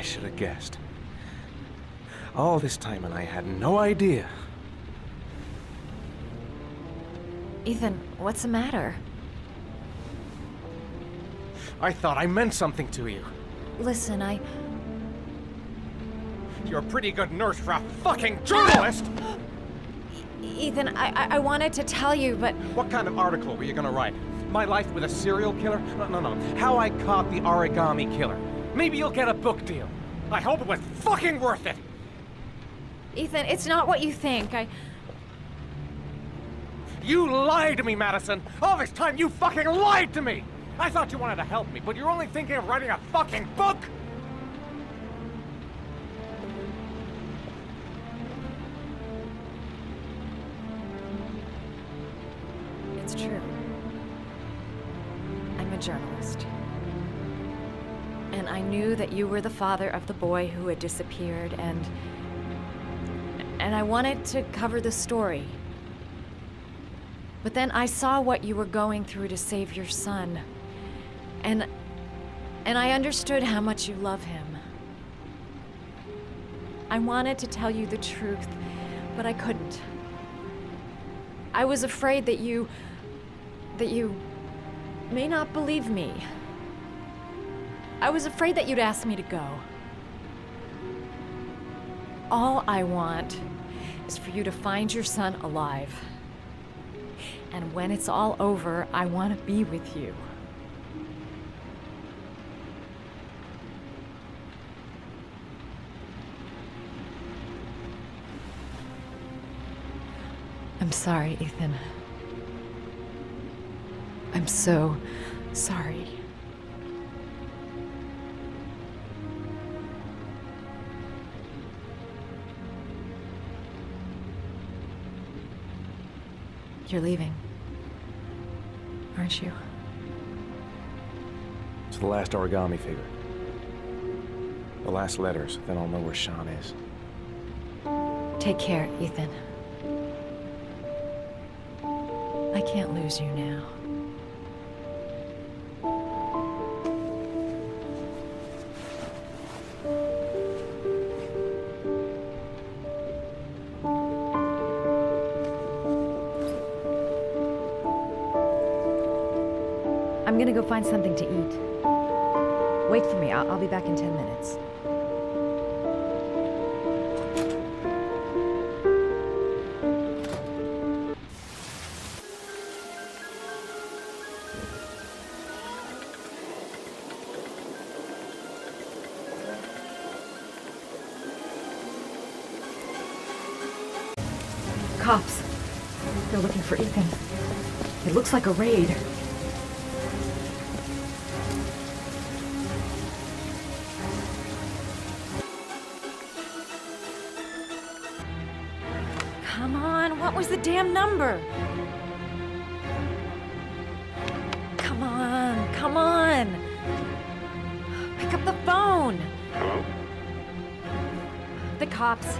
should have guessed. All this time and I had no idea. Ethan, what's the matter? I thought I meant something to you. Listen, You're a pretty good nurse for a fucking journalist! Ethan, I wanted to tell you, but... What kind of article were you gonna write? My life with a serial killer? No. How I caught the Origami Killer. Maybe you'll get a book deal. I hope it was fucking worth it! Ethan, it's not what you think. You lied to me, Madison! All this time you fucking lied to me! I thought you wanted to help me, but you're only thinking of writing a fucking book! It's true. I'm a journalist. And I knew that you were the father of the boy who had disappeared, and I wanted to cover the story. But then I saw what you were going through to save your son. And I understood how much you love him. I wanted to tell you the truth, but I couldn't. I was afraid that you may not believe me. I was afraid that you'd ask me to go. All I want is for you to find your son alive. And when it's all over, I want to be with you. I'm sorry, Ethan. I'm so sorry. You're leaving, aren't you? It's the last origami figure. The last letters, then I'll know where Shaun is. Take care, Ethan. I can't lose you now. I'm gonna go find something to eat. Wait for me. I'll be back in 10 minutes. Cops. They're looking for Ethan. It looks like a raid. Come on, what was the damn number? Come on. Pick up the phone. Hello? The cops.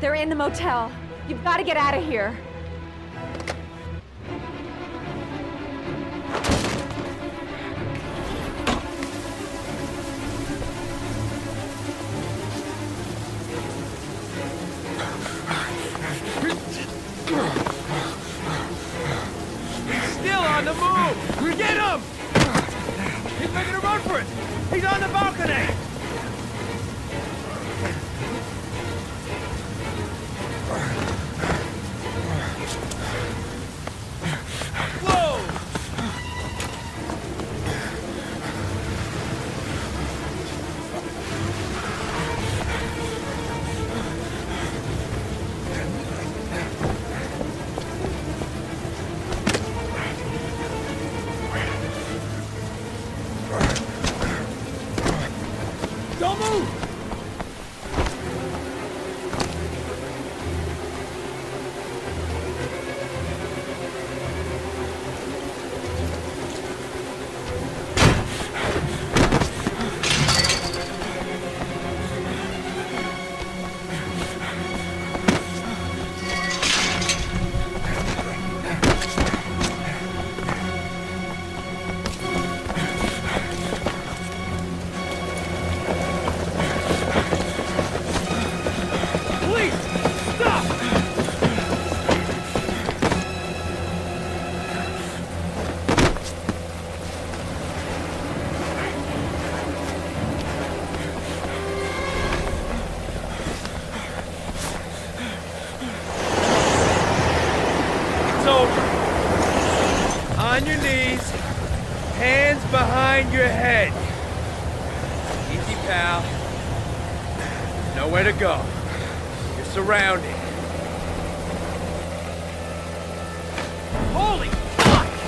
They're in the motel. You've got to get out of here. Still on the move! Get him! He's making a run for it! He's on the balcony! on your knees, hands behind your head. Easy, pal. Nowhere to go. You're surrounded. Holy fuck!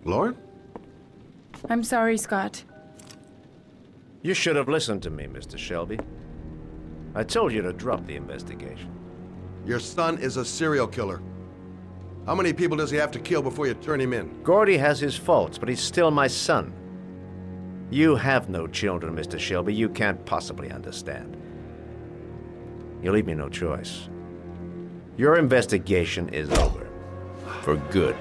Lauren? I'm sorry, Scott. You should have listened to me, Mr. Shelby. I told you to drop the investigation. Your son is a serial killer. How many people does he have to kill before you turn him in? Gordy has his faults, but he's still my son. You have no children, Mr. Shelby. You can't possibly understand. You leave me no choice. Your investigation is over. For good.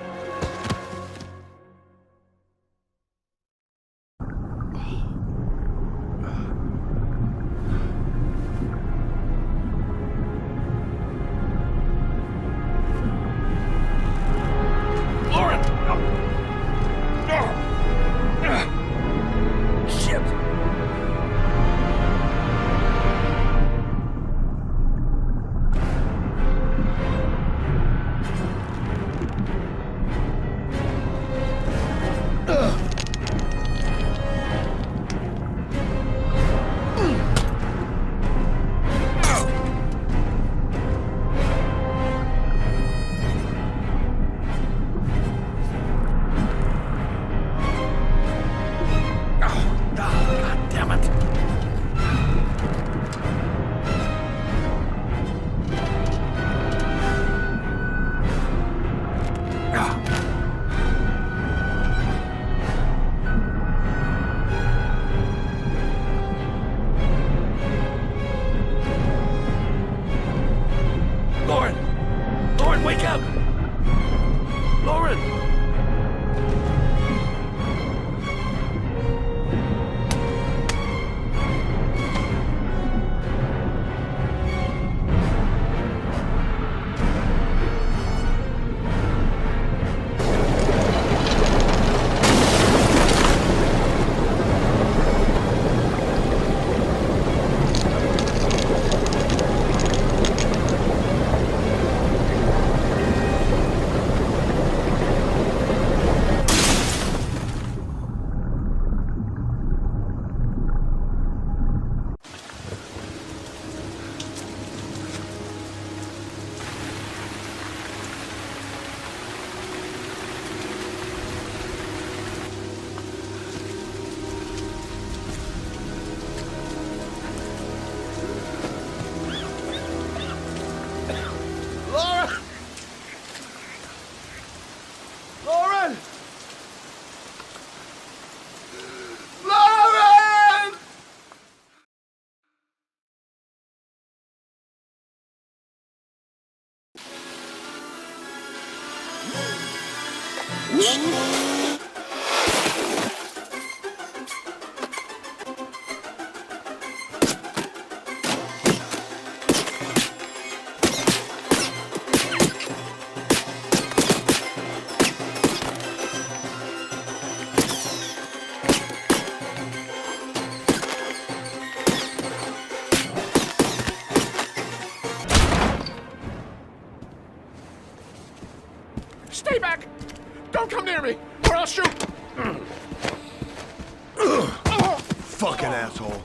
fucking asshole.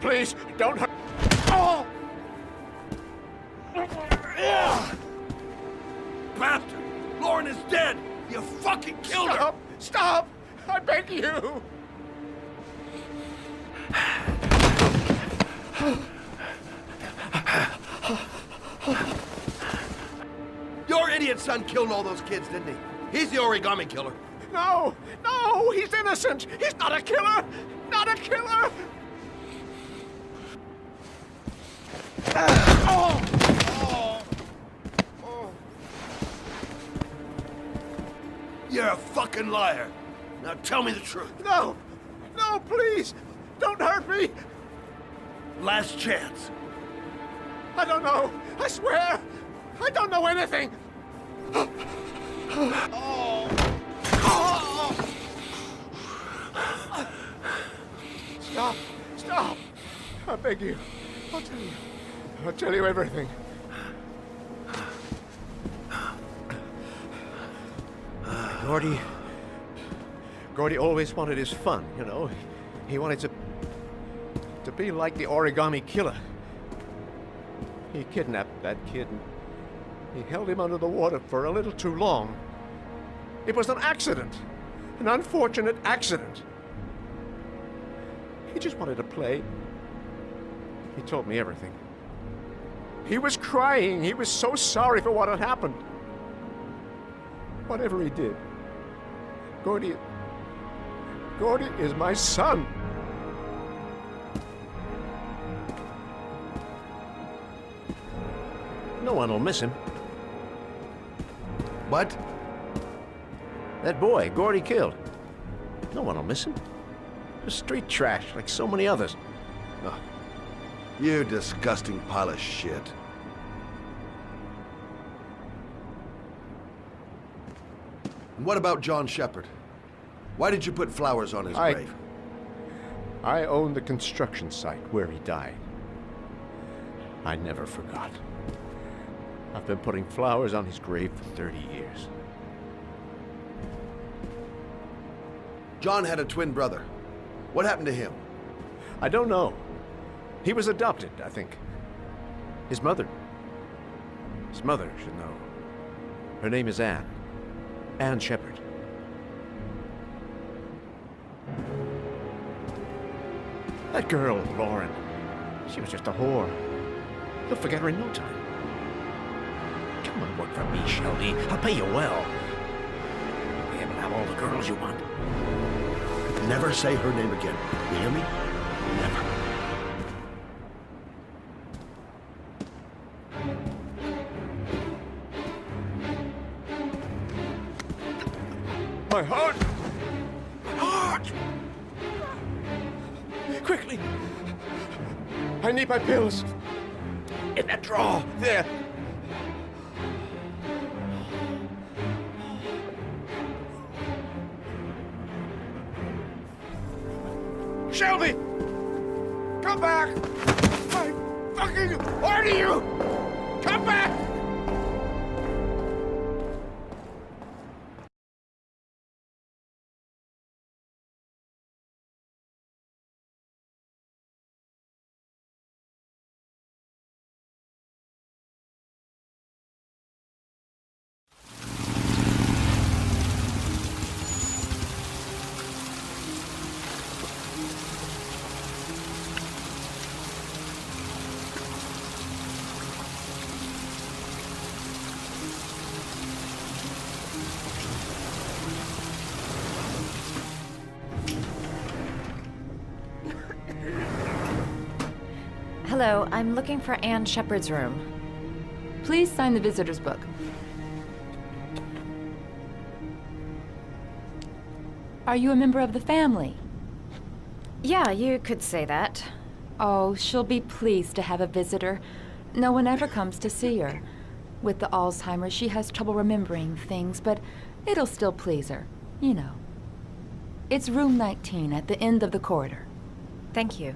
Please, don't hurt. Oh! Bastard! Lauren is dead! You fucking killed her! Stop! Stop! I beg you! Your idiot son killed all those kids, didn't he? He's the Origami Killer. No! No! He's innocent! He's not a killer! Not a killer! You're a fucking liar. Now tell me the truth. No! No, please! Don't hurt me! Last chance. I don't know! I swear! I don't know anything! Stop! Stop! I beg you. I'll tell you. I'll tell you everything. Gordy always wanted his fun, you know. He wanted to be like the Origami Killer. He kidnapped that kid and he held him under the water for a little too long. It was an accident. An unfortunate accident. He just wanted to play. He told me everything. He was crying. He was so sorry for what had happened. Whatever he did, Gordy is my son. No one will miss him. What? That boy, Gordy killed. No one will miss him. Just street trash, like so many others. Oh, you disgusting pile of shit. And what about John Shepard? Why did you put flowers on his grave? I own the construction site where he died. I never forgot. I've been putting flowers on his grave for 30 years. John had a twin brother. What happened to him? I don't know. He was adopted, I think. His mother should know. Her name is Anne. Anne Shepard. That girl, Lauren, she was just a whore. You'll forget her in no time. Come and work for me, Shelby. I'll pay you well. You'll be able to have all the girls you want. Never say her name again. You hear me? Never. My heart! My heart! Quickly! I need my pills. In that drawer, there. Shelby! Come back! I fucking order you! Come back! Hello, I'm looking for Anne Shepard's room. Please sign the visitor's book. Are you a member of the family? Yeah, you could say that. Oh, she'll be pleased to have a visitor. No one ever comes to see her. With the Alzheimer's, she has trouble remembering things, but it'll still please her. You know. It's room 19 at the end of the corridor. Thank you.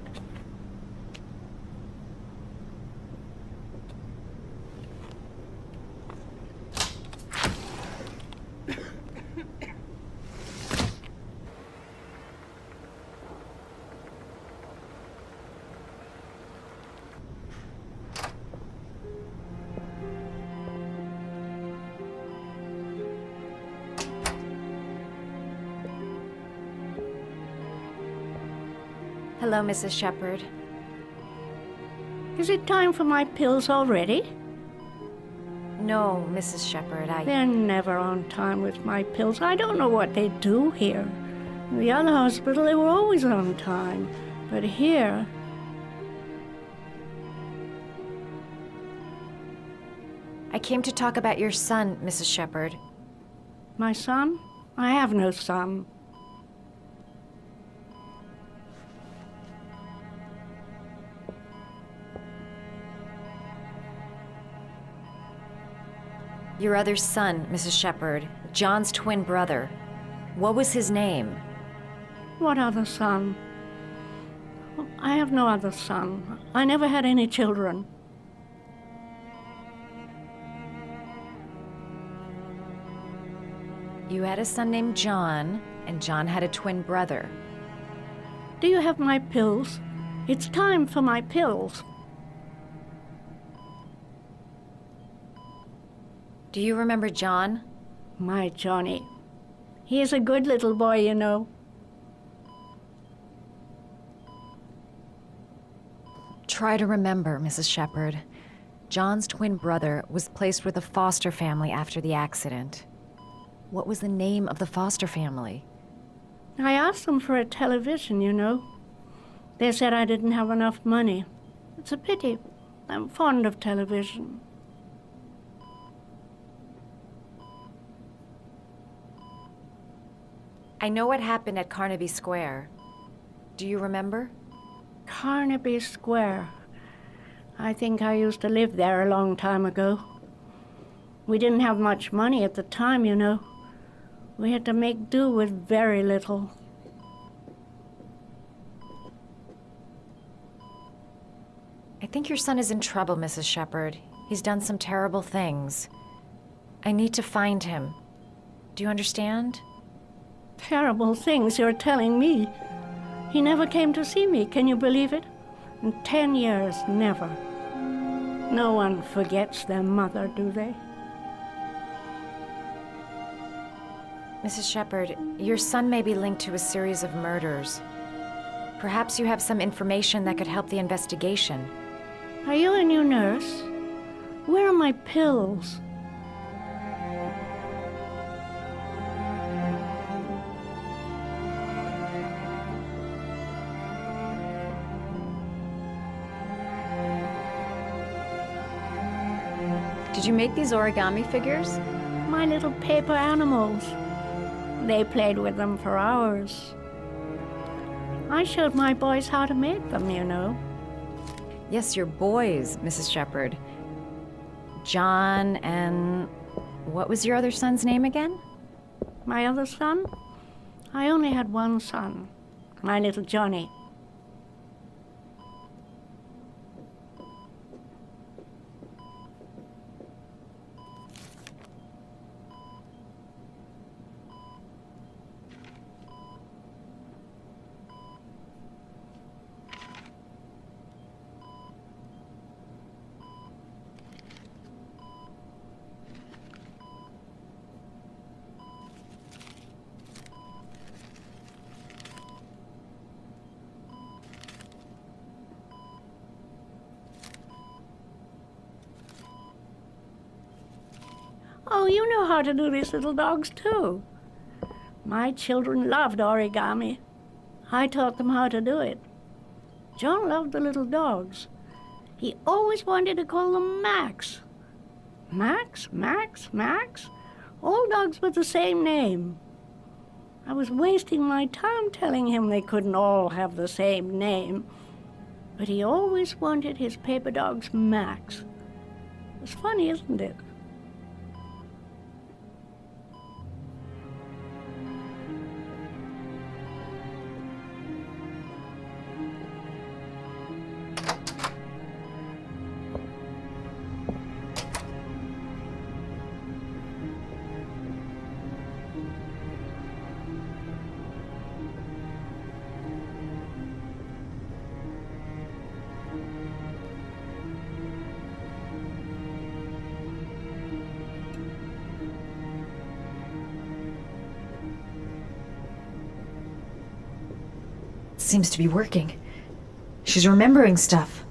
Hello, Mrs. Shepherd. Is it time for my pills already? No, Mrs. Shepherd, They're never on time with my pills. I don't know what they do here. In the other hospital, they were always on time. But here... I came to talk about your son, Mrs. Shepherd. My son? I have no son. Your other son, Mrs. Shepherd, John's twin brother. What was his name? What other son? I have no other son. I never had any children. You had a son named John, and John had a twin brother. Do you have my pills? It's time for my pills. Do you remember John? My Johnny. He is a good little boy, you know. Try to remember, Mrs. Shepherd. John's twin brother was placed with a foster family after the accident. What was the name of the foster family? I asked them for a television, you know. They said I didn't have enough money. It's a pity. I'm fond of television. I know what happened at Carnaby Square. Do you remember? Carnaby Square. I think I used to live there a long time ago. We didn't have much money at the time, you know. We had to make do with very little. I think your son is in trouble, Mrs. Shepherd. He's done some terrible things. I need to find him. Do you understand? Terrible things you're telling me. He never came to see me, can you believe it? In 10 years, never. No one forgets their mother, do they? Mrs. Shepherd, your son may be linked to a series of murders. Perhaps you have some information that could help the investigation. Are you a new nurse? Where are my pills? Did you make these origami figures? My little paper animals. They played with them for hours. I showed my boys how to make them, you know. Yes, your boys, Mrs. Shepherd. John and... what was your other son's name again? My other son? I only had one son, my little Johnny. Oh, you know how to do these little dogs, too. My children loved origami. I taught them how to do it. John loved the little dogs. He always wanted to call them Max. Max, Max, Max? All dogs with the same name. I was wasting my time telling him they couldn't all have the same name. But he always wanted his paper dogs Max. It's funny, isn't it? Seems to be working. She's remembering stuff.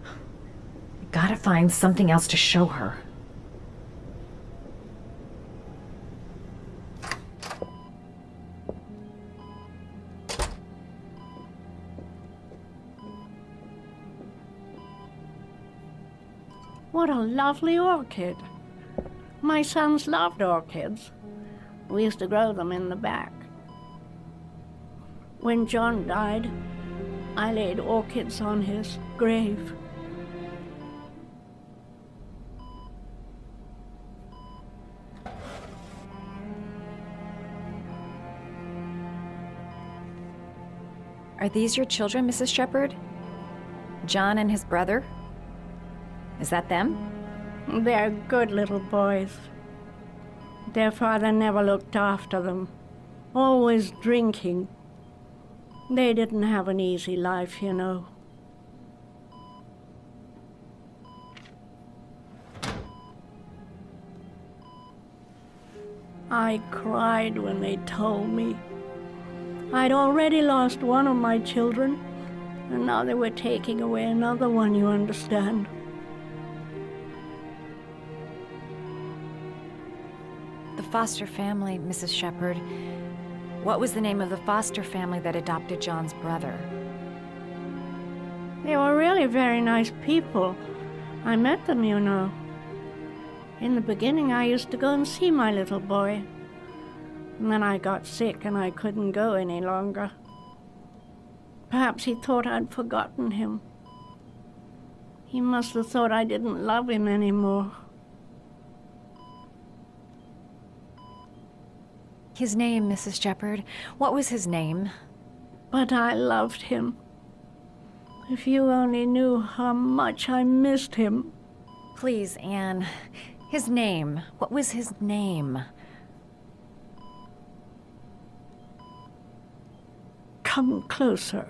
I gotta find something else to show her. What a lovely orchid. My sons loved orchids. We used to grow them in the back. When John died, I laid orchids on his grave. Are these your children, Mrs. Shepherd? John and his brother? Is that them? They're good little boys. Their father never looked after them, always drinking. They didn't have an easy life, you know. I cried when they told me. I'd already lost one of my children, and now they were taking away another one, you understand. The foster family, Mrs. Shepherd. What was the name of the foster family that adopted John's brother? They were really very nice people. I met them, you know. In the beginning, I used to go and see my little boy. And then I got sick and I couldn't go any longer. Perhaps he thought I'd forgotten him. He must have thought I didn't love him anymore. His name, Mrs. Shepherd. What was his name? But I loved him. If you only knew how much I missed him. Please, Anne. His name. What was his name? Come closer.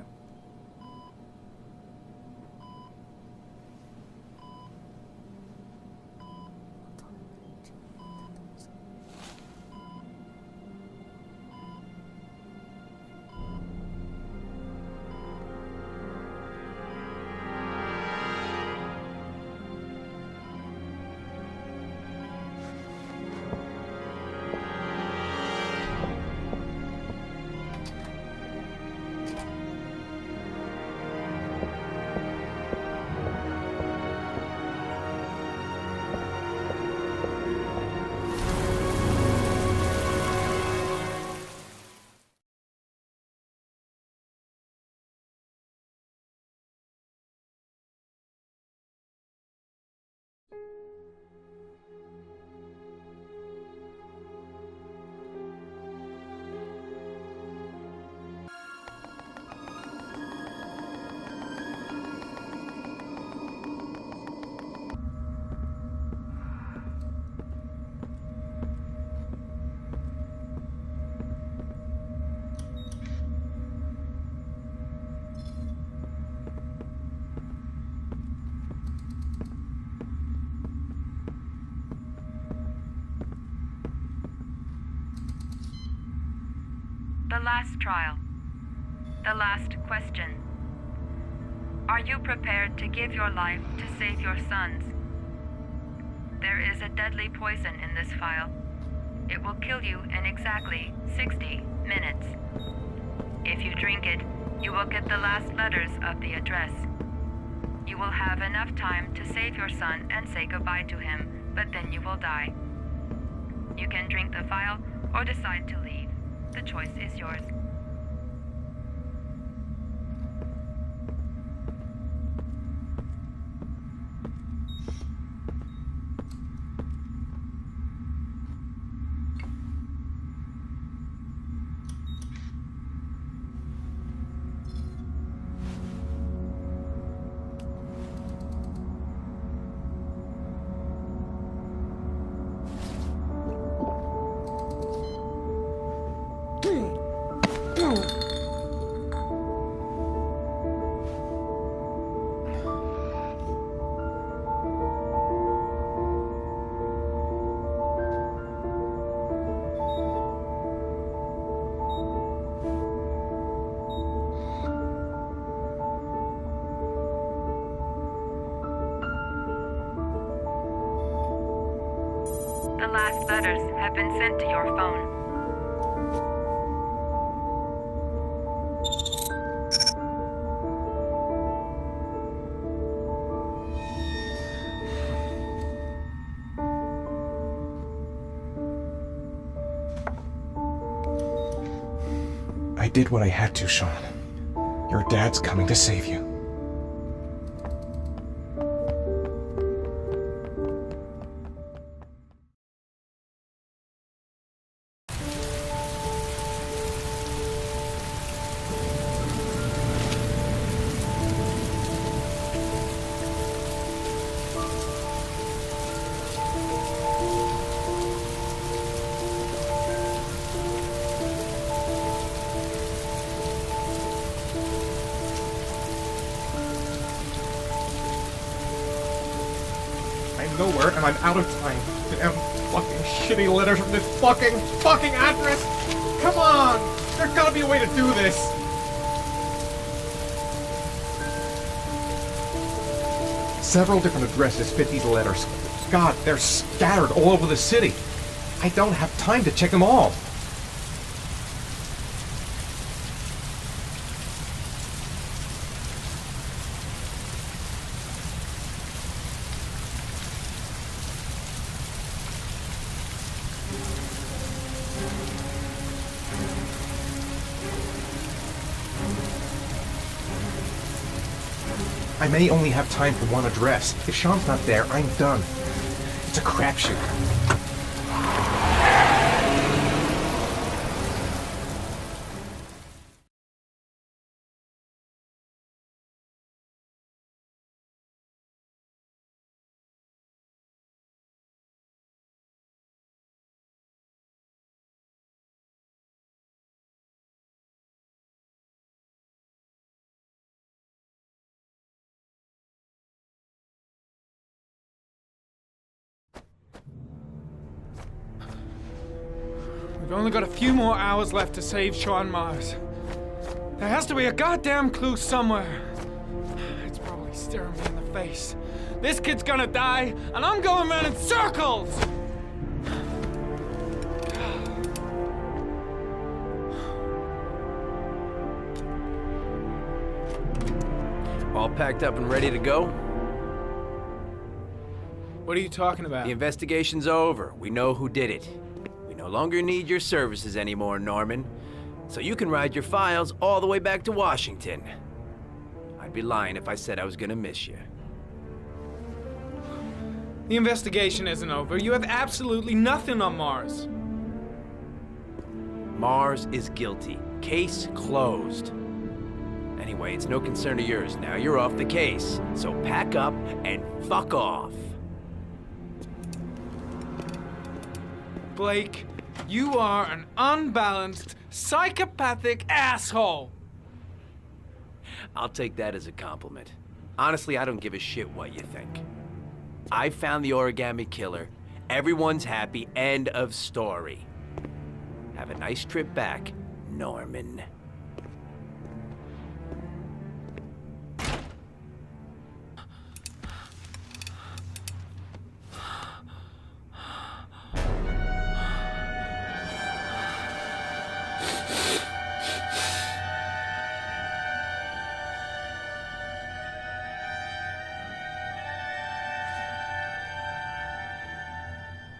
The last trial. The last question. Are you prepared to give your life to save your sons? There is a deadly poison in this file. It will kill you in exactly 60 minutes. If you drink it, you will get the last letters of the address. You will have enough time to save your son and say goodbye to him, but then you will die. You can drink the file or decide to leave. The choice is yours. The last letters have been sent to your phone. I did what I had to, Shaun. Your dad's coming to save you. I'm nowhere and I'm out of time. Damn fucking shitty letters from this fucking address! Come on! There's gotta be a way to do this! Several different addresses fit these letters. God, they're scattered all over the city. I don't have time to check them all. I may only have time for one address. If Shaun's not there, I'm done. It's a crapshoot. We've only got a few more hours left to save Shaun Mars. There has to be a goddamn clue somewhere. It's probably staring me in the face. This kid's gonna die, and I'm going around in circles! All packed up and ready to go? What are you talking about? The investigation's over. We know who did it. We no longer need your services anymore, Norman. So you can ride your files all the way back to Washington. I'd be lying if I said I was gonna miss you. The investigation isn't over. You have absolutely nothing on Mars. Mars is guilty. Case closed. Anyway, it's no concern of yours. Now you're off the case. So pack up and fuck off. Blake, you are an unbalanced, psychopathic asshole! I'll take that as a compliment. Honestly, I don't give a shit what you think. I found the Origami Killer. Everyone's happy. End of story. Have a nice trip back, Norman.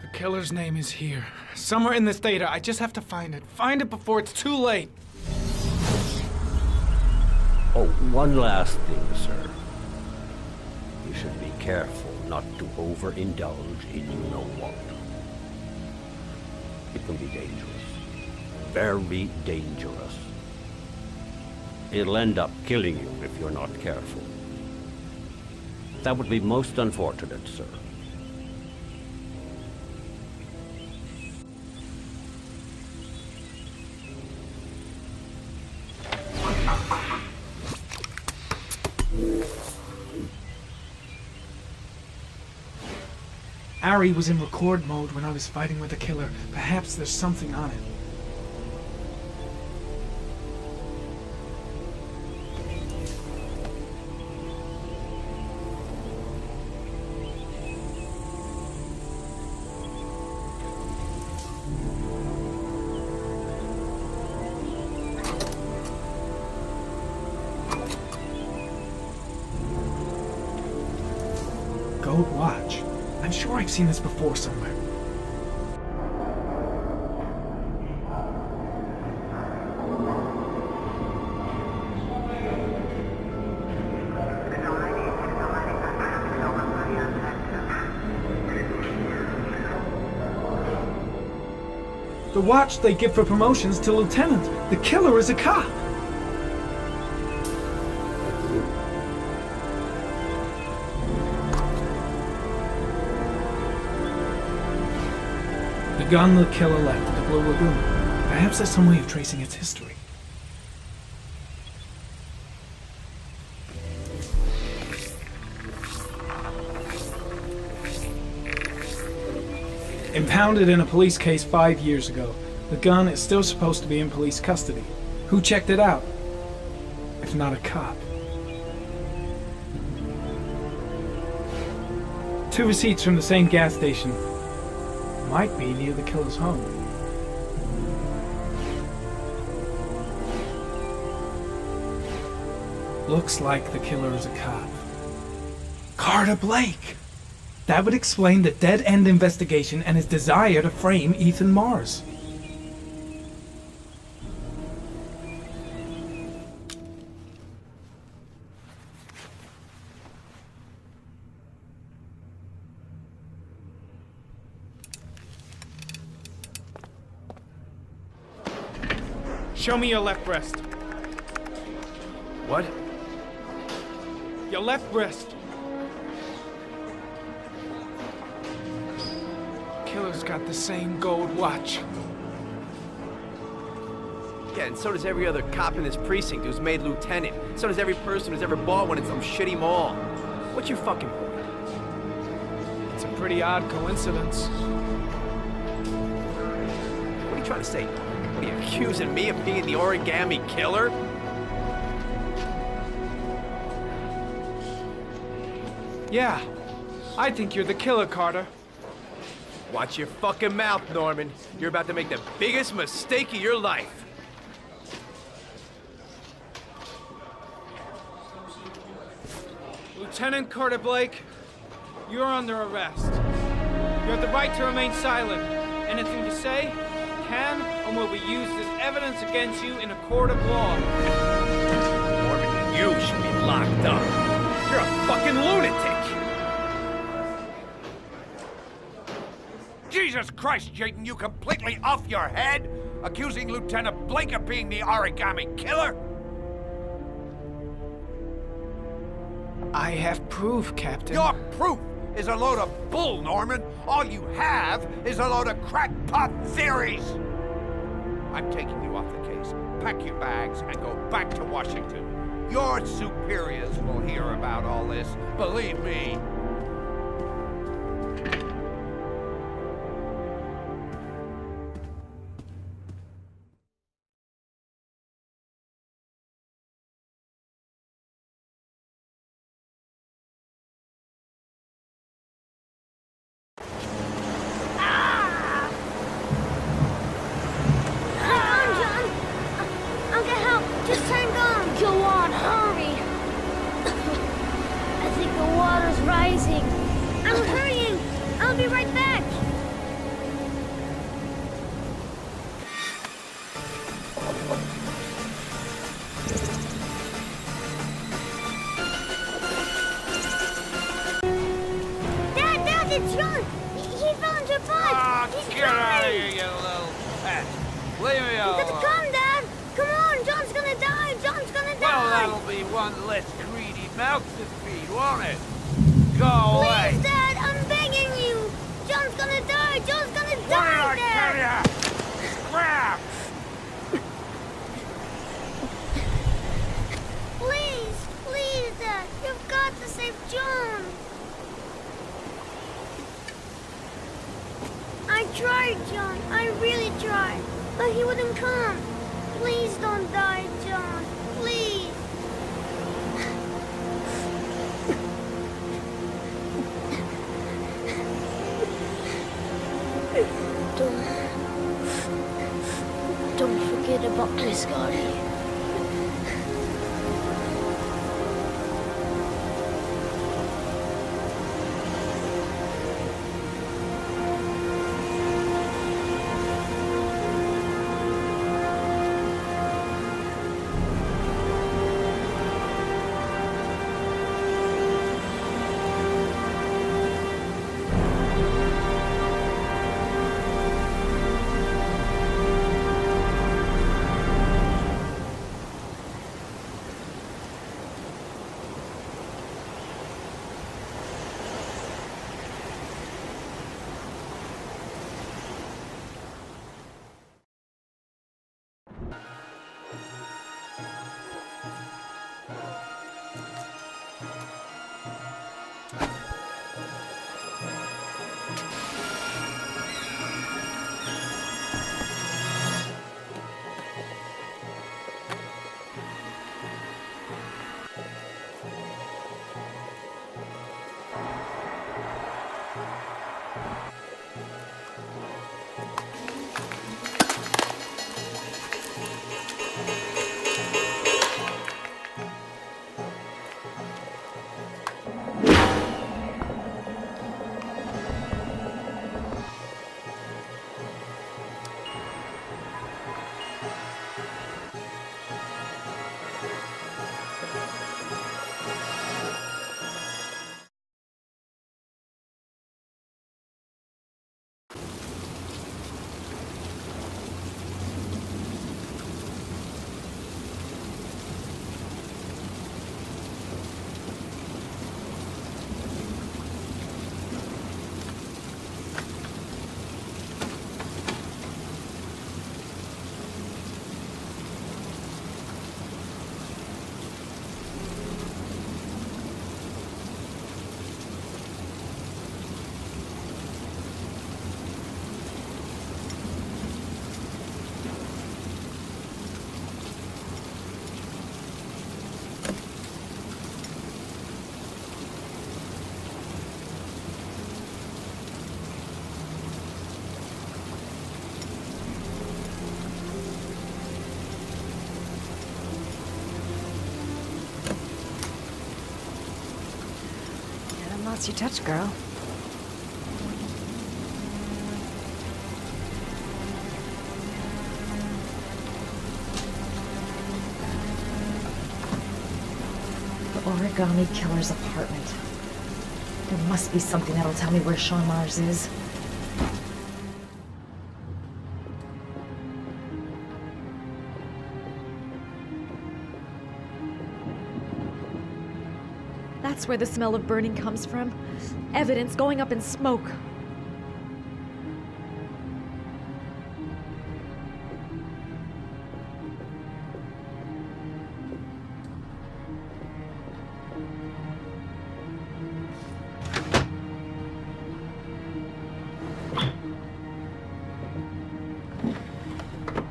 The killer's name is here. Somewhere in this data. I just have to find it. Find it before it's too late. Oh, one last thing, sir. You should be careful not to overindulge in you-know-what. It can be dangerous. Very dangerous. It'll end up killing you if you're not careful. That would be most unfortunate, sir. Ari was in record mode when I was fighting with the killer. Perhaps there's something on it. I've seen this before somewhere. The watch they give for promotions to lieutenant. The killer is a cop. The gun the killer left at the Blue Lagoon. Perhaps there's some way of tracing its history. Impounded in a police case 5 years ago, the gun is still supposed to be in police custody. Who checked it out? If not a cop. 2 receipts from the same gas station. Might be near the killer's home. Looks like the killer is a cop. Carter Blake! That would explain the dead-end investigation and his desire to frame Ethan Mars. Show me your left wrist. What? Your left wrist. Killer's got the same gold watch. Yeah, and so does every other cop in this precinct who's made lieutenant. So does every person who's ever bought one in some shitty mall. What's your fucking point? It's a pretty odd coincidence. What are you trying to say? What, are you accusing me of being the Origami Killer? Yeah, I think you're the killer, Carter. Watch your fucking mouth, Norman. You're about to make the biggest mistake of your life. Lieutenant Carter Blake, you're under arrest. You have the right to remain silent. Anything you say can and will be used as evidence against you in a court of law. Norman, you should be locked up. You're a fucking lunatic. Jesus Christ, Jayden, you completely off your head? Accusing Lieutenant Blake of being the Origami Killer? I have proof, Captain. Your proof is a load of bull, Norman. All you have is a load of crackpot theories. I'm taking you off the case. Pack your bags and go back to Washington. Your superiors will hear about all this, believe me. It's Shaun! He found your butt! He's get out of here, you little pet! Leave me alone! You gotta come, Dad! Come on! John's gonna die! John's gonna die! Well, that'll be one less greedy mouth to feed, won't it? Go away! Please, Dad! I'm begging you! John's gonna die! John's gonna What die, did I tell Dad! ya? Grab! Please! Please, Dad! You've got to save John! I tried, John. I really tried. But he wouldn't come. Please don't die, John. Please. Don't forget about my Scotty. Nice you touch, girl. The Origami Killer's apartment. There must be something that'll tell me where Shaun Mars is. That's where the smell of burning comes from. Evidence going up in smoke.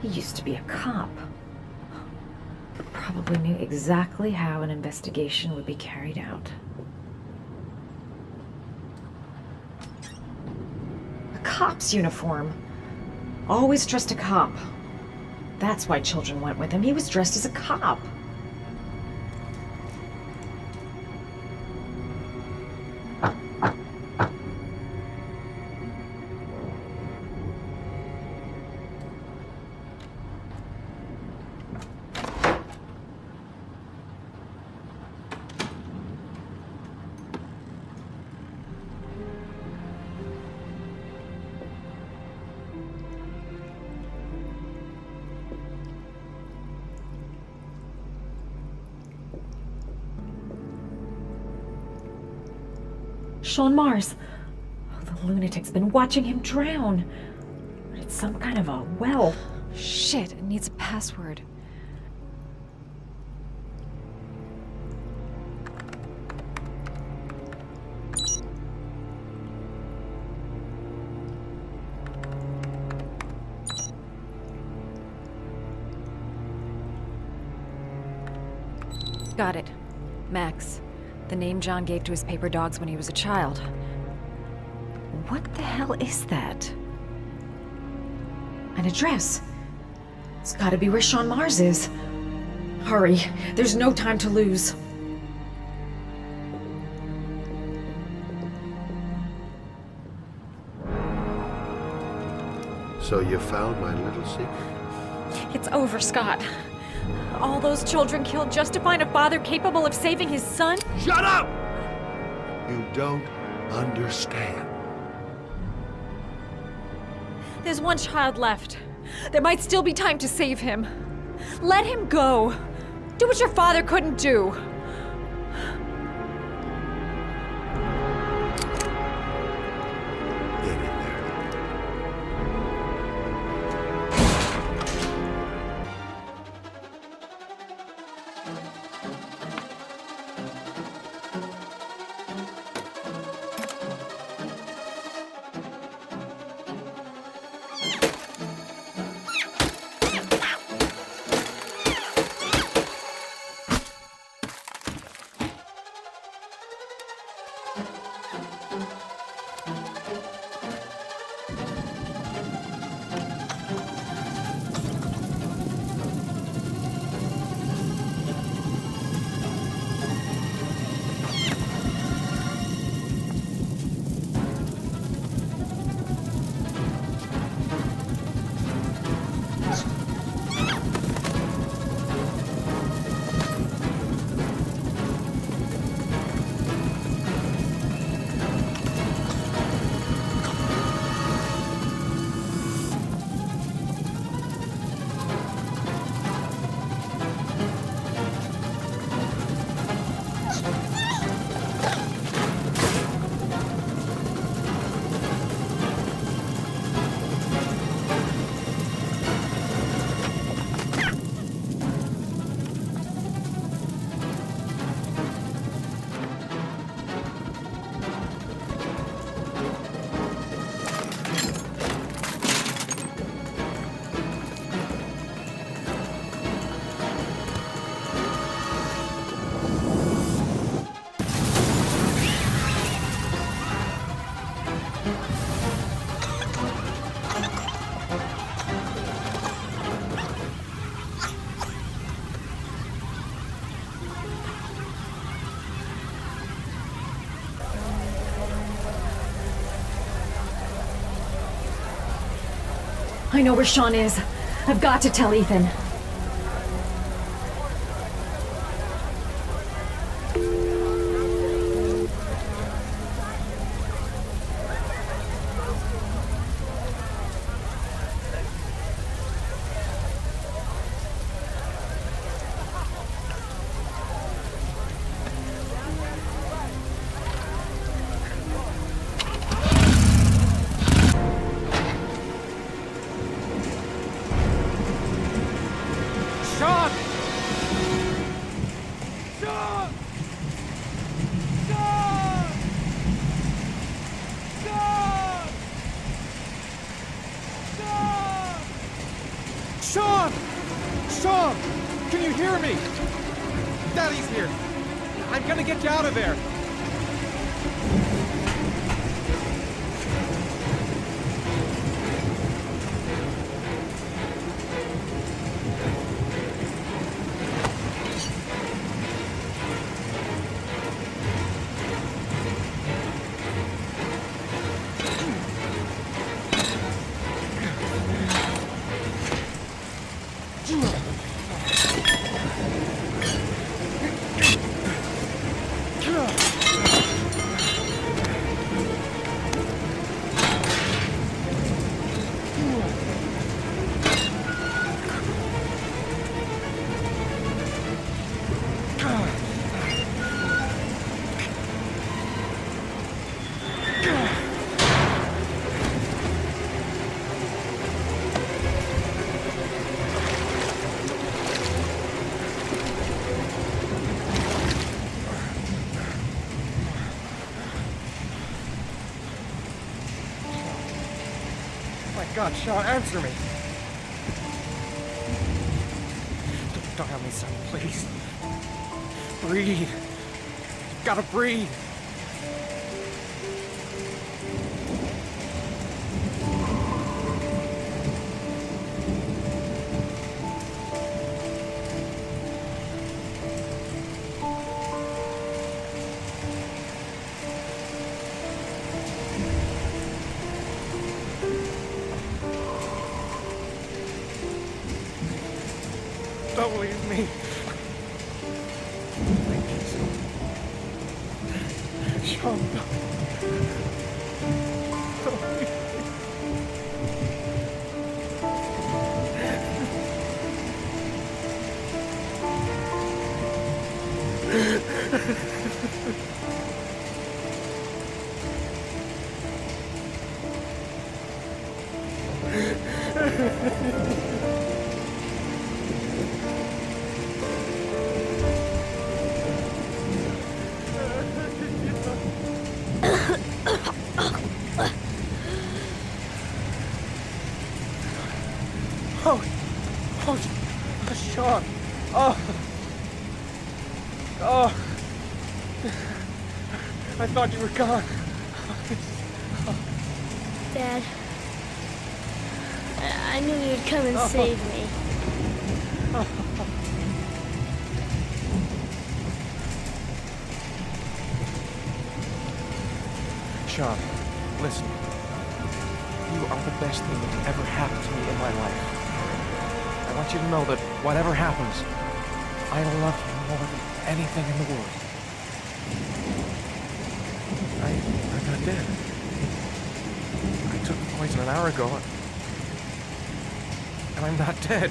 He used to be a cop. Probably knew exactly how an investigation would be carried out. A cop's uniform. Always trust a cop. That's why children went with him. He was dressed as a cop. Shaun Mars. Oh, the lunatic's been watching him drown. But it's some kind of a well. Shit, it needs a password. Got it. Max. The name John gave to his paper dogs when he was a child. What the hell is that? An address. It's gotta be where Shaun Mars is. Hurry, there's no time to lose. So you found my little secret? It's over, Scott. All those children killed just to find a father capable of saving his son? Shut up! You don't understand. There's one child left. There might still be time to save him. Let him go. Do what your father couldn't do. Get in there. I know where Shaun is. I've got to tell Ethan. Shaun! Shaun! Shaun! Shaun! Shaun! Shaun! Shaun! Can you hear me? Daddy's here. I'm gonna get you out of there. God, Shaun, answer me. Don't have me, son, please. Breathe. You've gotta breathe. Don't leave me. Shaun, don't leave me. Shaun. Oh. I thought you were gone. Dad, I knew you'd come and save me. Shaun, listen. You are the best thing that ever happened to me in my life. I want you to know that whatever happens, I love you more than anything in the world. I'm not dead. I took the poison an hour ago, and I'm not dead.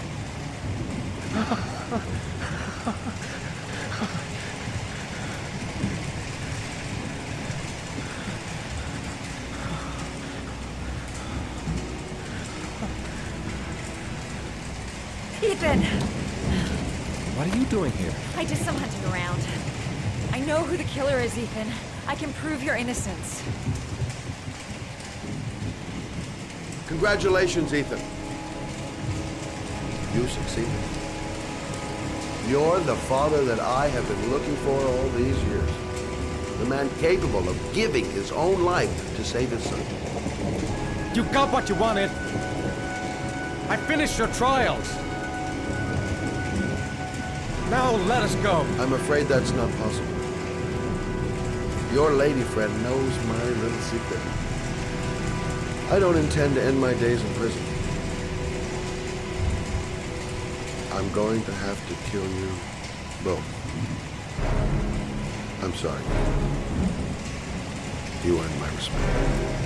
Ethan! What are you doing here? I did some hunting around. I know who the killer is, Ethan. I can prove your innocence. Congratulations, Ethan. You succeeded. You're the father that I have been looking for all these years. The man capable of giving his own life to save his son. You got what you wanted. I finished your trials. Now let us go. I'm afraid that's not possible. Your lady friend knows my little secret. I don't intend to end my days in prison. I'm going to have to kill you both. I'm sorry. You earned my respect.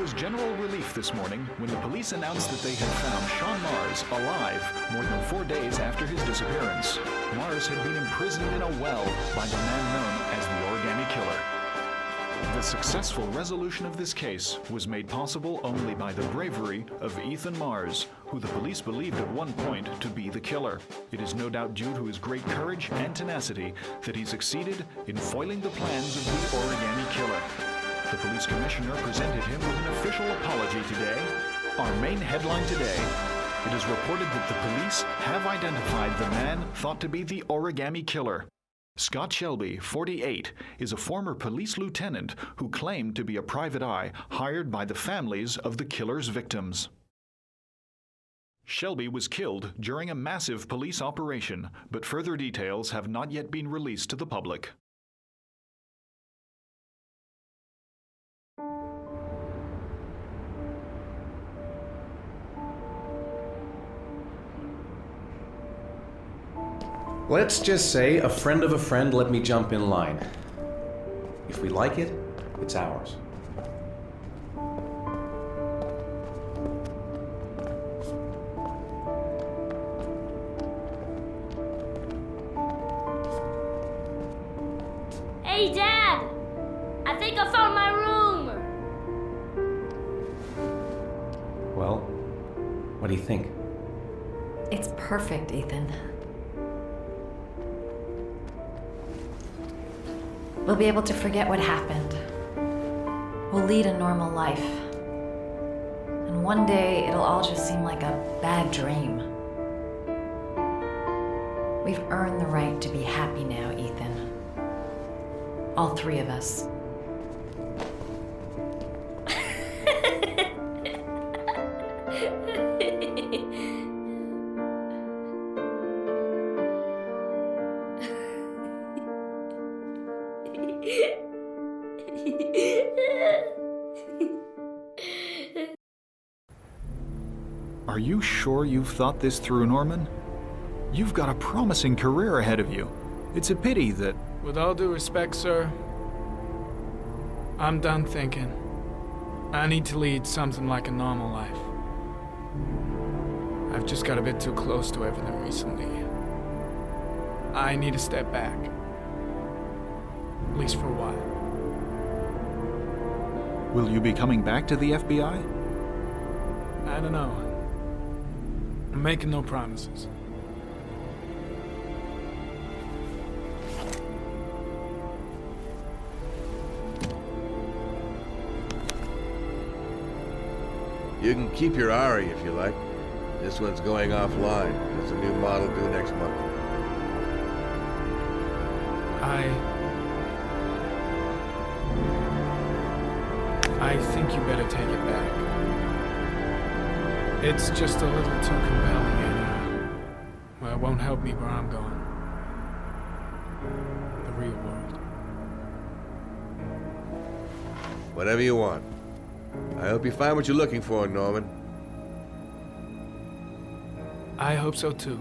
was general relief this morning when the police announced that they had found Shaun Mars alive more than 4 days after his disappearance. Mars had been imprisoned in a well by the man known as the Origami Killer. The successful resolution of this case was made possible only by the bravery of Ethan Mars, who the police believed at one point to be the killer. It is no doubt due to his great courage and tenacity that he succeeded in foiling the plans of the Origami Killer. The police commissioner presented him with an official apology today. Our main headline today: it is reported that the police have identified the man thought to be the Origami Killer. Scott Shelby, 48, is a former police lieutenant who claimed to be a private eye hired by the families of the killer's victims. Shelby was killed during a massive police operation, but further details have not yet been released to the public. Let's just say a friend of a friend let me jump in line. If we like it, it's ours. Hey, Dad! I think I found my room! Well, what do you think? It's perfect, Ethan. We'll be able to forget what happened. We'll lead a normal life. And one day, it'll all just seem like a bad dream. We've earned the right to be happy now, Ethan. All three of us. Are you sure you've thought this through, Norman? You've got a promising career ahead of you. It's a pity that... With all due respect, sir, I'm done thinking. I need to lead something like a normal life. I've just got a bit too close to everything recently. I need to step back. At least for a while. Will you be coming back to the FBI? I don't know. I'm making no promises. You can keep your Ari if you like. This one's going offline. It's a new model due next month. I think you better take it back. It's just a little too compelling and, well, it won't help me where I'm going. The real world. Whatever you want. I hope you find what you're looking for, Norman. I hope so too.